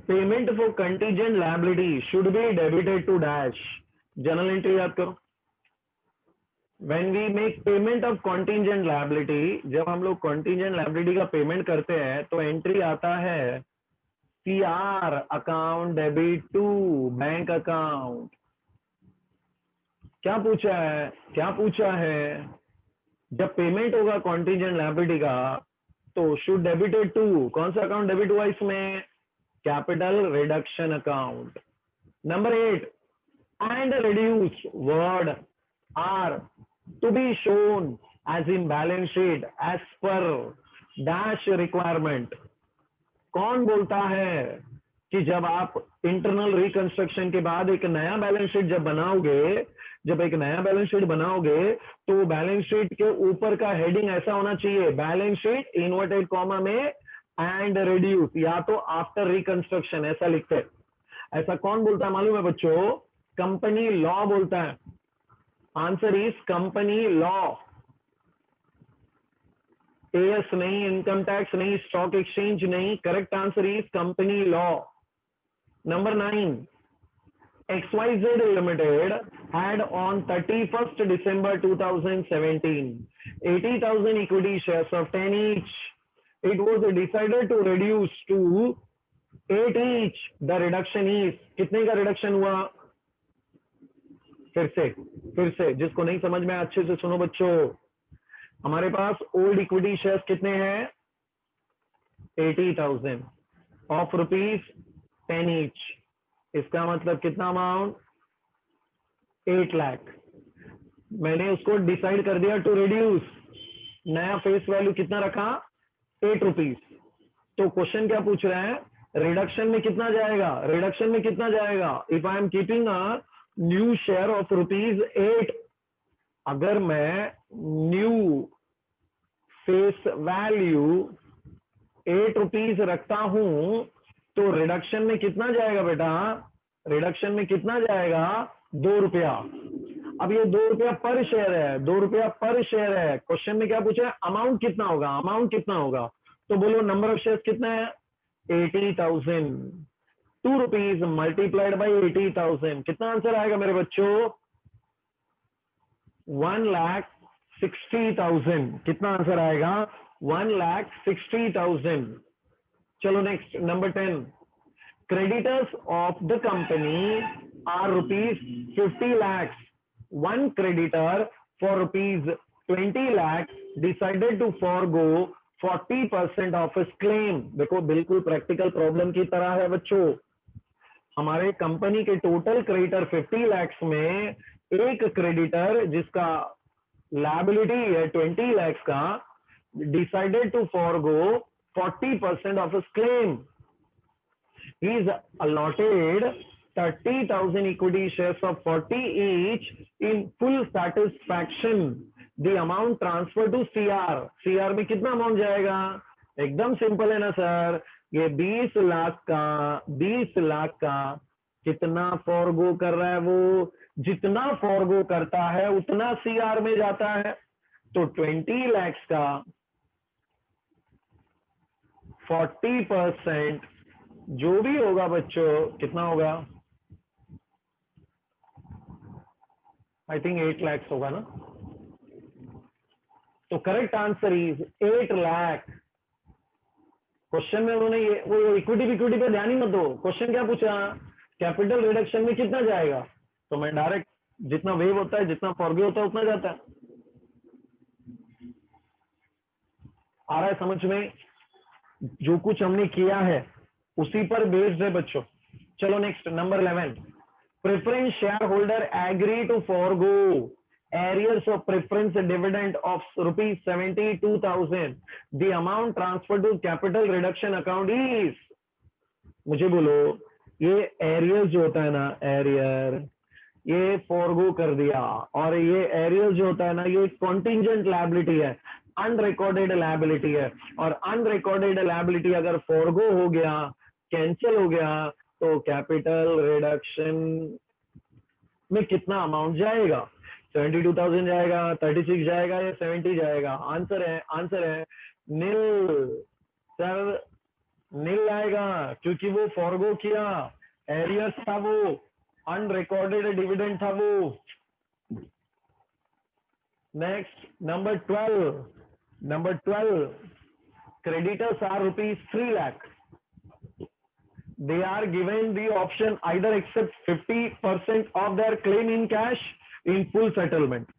Payment for contingent liability should be debited to dash. Journal entry याद करो। When we make payment of contingent liability, जब हम लोग contingent liability का payment करते हैं तो एंट्री आता है CR account debit to bank account. क्या पूछा है, जब पेमेंट होगा कॉन्टिजेंट लायबिलिटी का तो शुड डेबिटेड टू, कौन सा अकाउंट डेबिट हुआ इसमें, capital reduction account. Number 8, and reduce word are to be shown as in balance sheet as per dash requirement. कौन बोलता है कि जब आप इंटरनल रिकंस्ट्रक्शन के बाद एक नया बैलेंस शीट जब एक नया बैलेंस शीट बनाओगे तो बैलेंस शीट के ऊपर का हेडिंग ऐसा होना चाहिए, बैलेंस शीट इन्वर्टेड कॉमा में एंड रिड्यूस, या तो आफ्टर रिकंस्ट्रक्शन ऐसा लिखते हैं। ऐसा कौन बोलता है मालूम है बच्चों? कंपनी लॉ बोलता है। Answer is company law. As नहीं, इनकम टैक्स नहीं, स्टॉक एक्सचेंज नहीं, correct answer is company law. Number 9, XYZ Limited had on 31st December 2017 80,000 equity shares of 10 each. It was decided to reduce to 8 each. The reduction is, कितने का reduction हुआ? फिर से जिसको नहीं समझ में अच्छे से सुनो बच्चों। हमारे पास ओल्ड इक्विटी शेयर्स कितने हैं? 80,000 ऑफ रुपीज 10 ईच। इसका मतलब कितना अमाउंट? 8 लाख। मैंने उसको डिसाइड कर दिया टू रिड्यूस, नया फेस वैल्यू कितना रखा? 8 रुपीज। तो क्वेश्चन क्या पूछ रहा है? रिडक्शन में कितना जाएगा? If I am keeping a new share of rupees 8, अगर मैं न्यू फेस वैल्यू 8 रुपीज रखता हूं तो रिडक्शन में कितना जाएगा बेटा? रिडक्शन में कितना जाएगा? 2 रुपया। अब ये 2 रुपया पर शेयर है। क्वेश्चन में क्या पूछा है? अमाउंट कितना होगा? तो बोलो नंबर ऑफ शेयर्स कितना है? 80,000। 2 रुपीज मल्टीप्लाइड बाई 80,000, कितना आंसर आएगा मेरे बच्चों? 1,60,000। कितना आंसर आएगा? 1,60,000। चलो next, number 10, creditors of the company are rupees 50 lakhs. One creditor for rupees 20 lakhs decided to forgo 40% of his claim. देखो बिल्कुल प्रैक्टिकल प्रॉब्लम की तरह है बच्चों। हमारे कंपनी के टोटल क्रेडिटर 50 lakhs में एक क्रेडिटर जिसका लायबिलिटी है 20 lakhs का, decided to forgo 40% of his claim. He is allotted 30,000 equity shares of 40 each in full satisfaction. The amount transferred to CR में कितना अमाउंट जाएगा? एकदम सिंपल है ना सर। ये 20 लाख का कितना फॉरगो कर रहा है? वो जितना फॉरगो करता है उतना CR में जाता है। तो 20 lakhs का 40% जो भी होगा बच्चों, कितना होगा? आई थिंक 8 lakhs होगा ना। तो correct answer is 8 lakh. Question में उन्होंने वो इक्विटी पे ध्यान ही मत दो। क्वेश्चन क्या पूछा? कैपिटल रिडक्शन में कितना जाएगा? तो मैं डायरेक्ट जितना वेव होता है, जितना फॉरगे होता है उतना जाता है। आ रहा है समझ में? जो कुछ हमने किया है उसी पर बेस्ड है बच्चों। चलो next, number 11, preference share holder agree to forgo arrears of preference dividend of rupees 72,000। The amount transfer to capital reduction account is, मुझे बोलो ये एरियर्स जो होता है ना, एरियर ये फॉरगो कर दिया, और ये एरियर्स जो होता है ना ये कॉन्टिजेंट लायबिलिटी है, अनरिकॉर्डेड लायबिलिटी है। और अनरिकॉर्डेड लायबिलिटी अगर फॉरगो हो गया, कैंसिल हो गया, तो कैपिटल रिडक्शन में कितना अमाउंट जाएगा? 72,000 जाएगा, 36 जाएगा या 70 जाएगा? आंसर है नील। सर नील आएगा क्योंकि वो फॉरगो किया, एरियर्स था वो, अनरिकॉर्डेड डिविडेंड था वो। Next number 12 creditors are rupees 3 lakh. They are given the option either accept 50% of their claim in cash in full settlement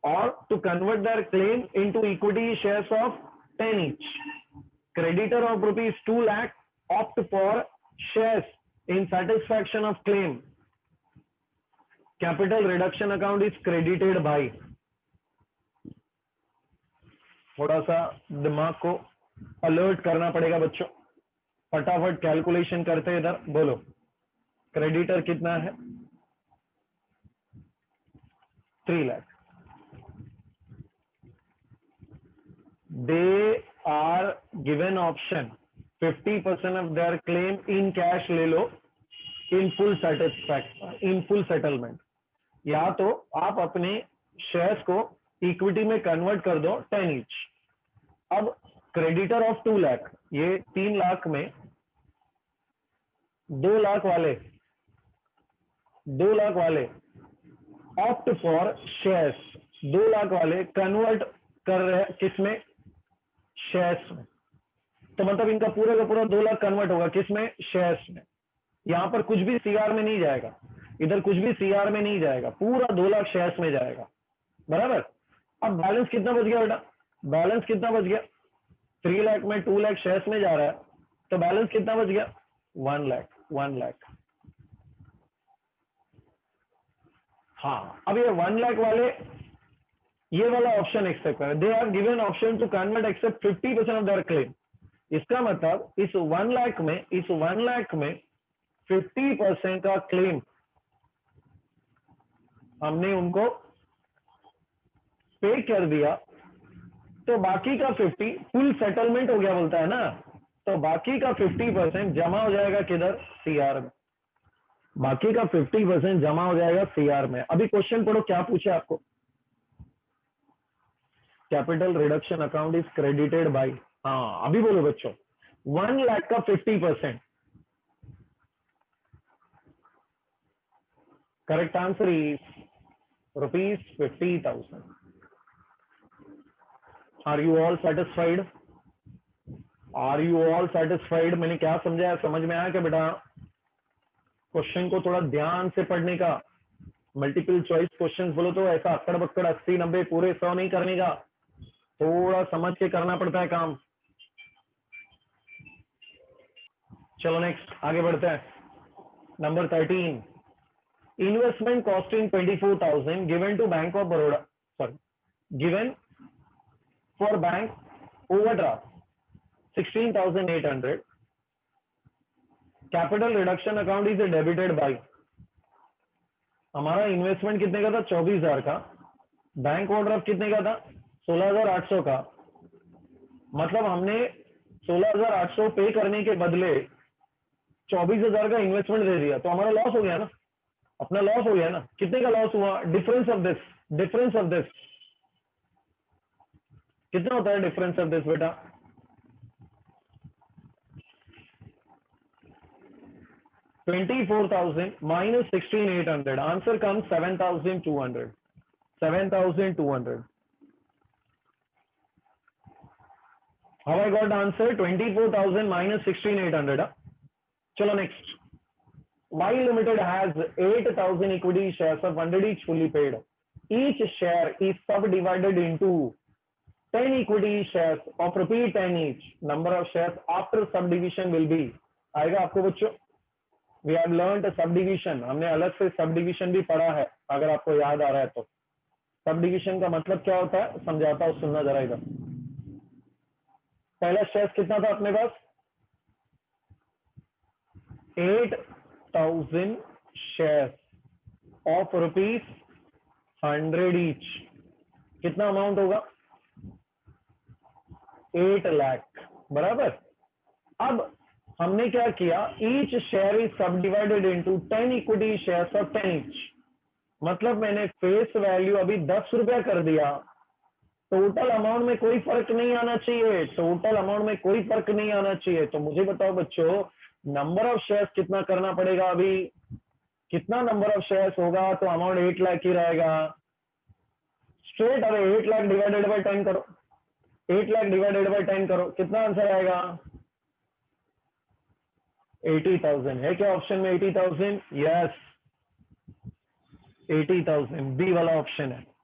or to convert their claim into equity shares of 10 each. Creditor of rupees 2 lakh opt for shares in satisfaction of claim. Capital reduction account is credited by. थोड़ा सा दिमाग को alert करना पड़ेगा बच्चों, फटाफट calculation करते हैं। इधर बोलो क्रेडिटर कितना है? 3 lakh. They are given option 50% of their claim in cash ले लो, in full satisfaction, in full settlement, या तो आप अपने शेयर्स को इक्विटी में कन्वर्ट कर दो 10 ईच। अब क्रेडिटर ऑफ 2 लाख, ये 3 लाख में 2 लाख वाले ऑप्ट फॉर शेयर्स, 2 लाख वाले कन्वर्ट कर रहे हैं किसमें? शेयर्स में। तो मतलब इनका पूरा का पूरा 2 लाख कन्वर्ट होगा किसमें? शेयर्स में। यहां पर कुछ भी सीआर में नहीं जाएगा, इधर कुछ भी सीआर में नहीं जाएगा, पूरा 2 लाख शेयर्स में जाएगा, बराबर। अब बैलेंस कितना बच गया बेटा? बैलेंस कितना बच गया? 3 लाख में 2 लाख शेयर्स में जा रहा है, तो बैलेंस कितना बच गया? 1 लाख। हाँ, अब ये 1 लाख वाले ये वाला ऑप्शन एक्सेप्ट करें। They are given option to convert accept 50% of their claim. इसका मतलब इस 1 लाख में 50% का क्लेम हमने उनको पे कर दिया, तो बाकी का 50 फुल सेटलमेंट हो गया बोलता है ना, तो बाकी का 50% जमा हो जाएगा किधर? सीआर में। बाकी का 50% जमा हो जाएगा सीआर में। अभी क्वेश्चन पढ़ो, क्या पूछे आपको? Capital reduction account is credited by, हाँ अभी बोलो बच्चों, 1 लाख का 50%। Correct answer is ₹50,000। Are you all satisfied? मैंने क्या समझाया, समझ में आया क्या बेटा? क्वेश्चन को थोड़ा ध्यान से पढ़ने का, मल्टीपल चॉइस क्वेश्चंस बोलो तो ऐसा अक्कड़ बक्कड़ 80 90 पूरे 100 नहीं करने का, थोड़ा समझ के करना पड़ता है काम। चलो नेक्स्ट आगे बढ़ते हैं। Number 13, investment costing 24,000 given to bank of Baroda, given for bank overdraft 16,800। Capital reduction account is debited by. हमारा इन्वेस्टमेंट कितने का था? 24,000 का। बैंक ओवरड्राफ्ट कितने का था? 16,800 का। मतलब हमने 16,800 पे करने के बदले 24,000 का इन्वेस्टमेंट दे दिया, तो हमारा लॉस हो गया ना, अपना लॉस हो गया ना। कितने का लॉस हुआ? डिफरेंस ऑफ दिस कितना होता है? डिफरेंस ऑफ दिस बेटा 24,000 minus 16,800, answer comes 7,200। How I got the answer? 24,000 minus 16,800। चलो next. Y Limited has 8,000 equity shares of 100 each fully paid. Each share is subdivided into 10 equity shares of ₹10 each. Number of shares after subdivision will be, आएगा आपको बच्चों? We have learned subdivision, हमने अलग से subdivision भी पढ़ा है, अगर आपको याद आ रहा है तो। सबडिविजन का मतलब क्या होता है समझाता हूं, सुनना जरा इधर। पहला शेयर कितना था अपने पास? 8,000 शेयर ऑफ ₹100 ईच। कितना अमाउंट होगा? 8 लाख, बराबर। अब हमने क्या किया? Each share is subdivided into 10 equity shares of 10 each. मतलब मैंने फेस वैल्यू अभी 10 रुपया कर दिया, टोटल अमाउंट में कोई फर्क नहीं आना चाहिए, टोटल अमाउंट में कोई फर्क नहीं आना चाहिए। तो मुझे बताओ बच्चों, नंबर ऑफ शेयर्स कितना करना पड़ेगा अभी, कितना नंबर ऑफ शेयर्स होगा तो अमाउंट 8 लाख ही रहेगा। Straight away 8 lakh divided by 10 करो, 8 लाख डिवाइडेड बाय 10 करो, कितना आंसर आएगा? 80,000 है क्या ऑप्शन में? 80,000, यस 80,000 बी वाला ऑप्शन है।